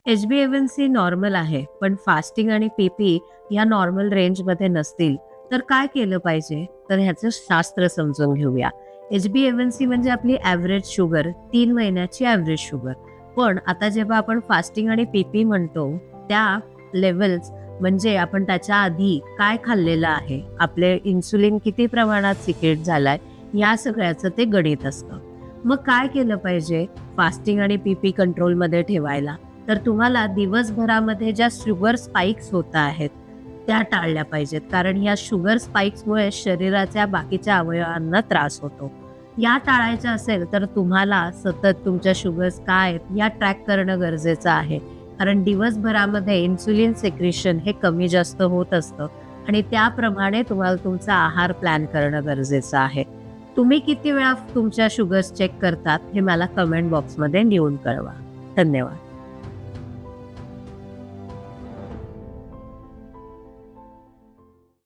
HbA1c normal आहे, पण fasting आणि पीपी या नॉर्मल रेंजमध्ये नसतील, तर काय केलं पाहिजे? तर ह्याचं शास्त्र समजून घेऊया. HbA1c म्हणजे आपली ॲव्हरेज शुगर, 3 महिन्याची ॲव्हरेज शुगर. पण आता जेव्हा आपण फास्टिंग आणि पीपी म्हणतो, त्या लेव्हल्स म्हणजे आपण त्याच्या आधी काय खाल्लेलं आहे, आपले इन्सुलिन किती प्रमाणात सिक्रेट झालाय, या सगळ्याचं ते गणित असतं. मग काय केलं पाहिजे फास्टिंग आणि पीपी कंट्रोलमध्ये ठेवायला? तर तुम्हाला दिवसभरामध्ये ज्या शुगर स्पाइक्स होत आहेत, त्या टाळल्या पाहिजेत. कारण या शुगर स्पाइक्समुळे शरीराच्या बाकीच्या अवयवांना त्रास होतो. या टाळायच्या असेल तर तुम्हाला सतत तुमच्या शुगर्स काय आहेत या ट्रॅक करणं गरजेचं आहे. कारण दिवसभरामध्ये इन्सुलिन सेक्रेशन हे कमी जास्त होत असतं आणि त्याप्रमाणे तुम्हाला तुमचा आहार प्लॅन करणं गरजेचं आहे. तुम्ही किती वेळा तुमच्या शुगर्स चेक करतात हे मला कमेंट बॉक्समध्ये लिहून कळवा. धन्यवाद.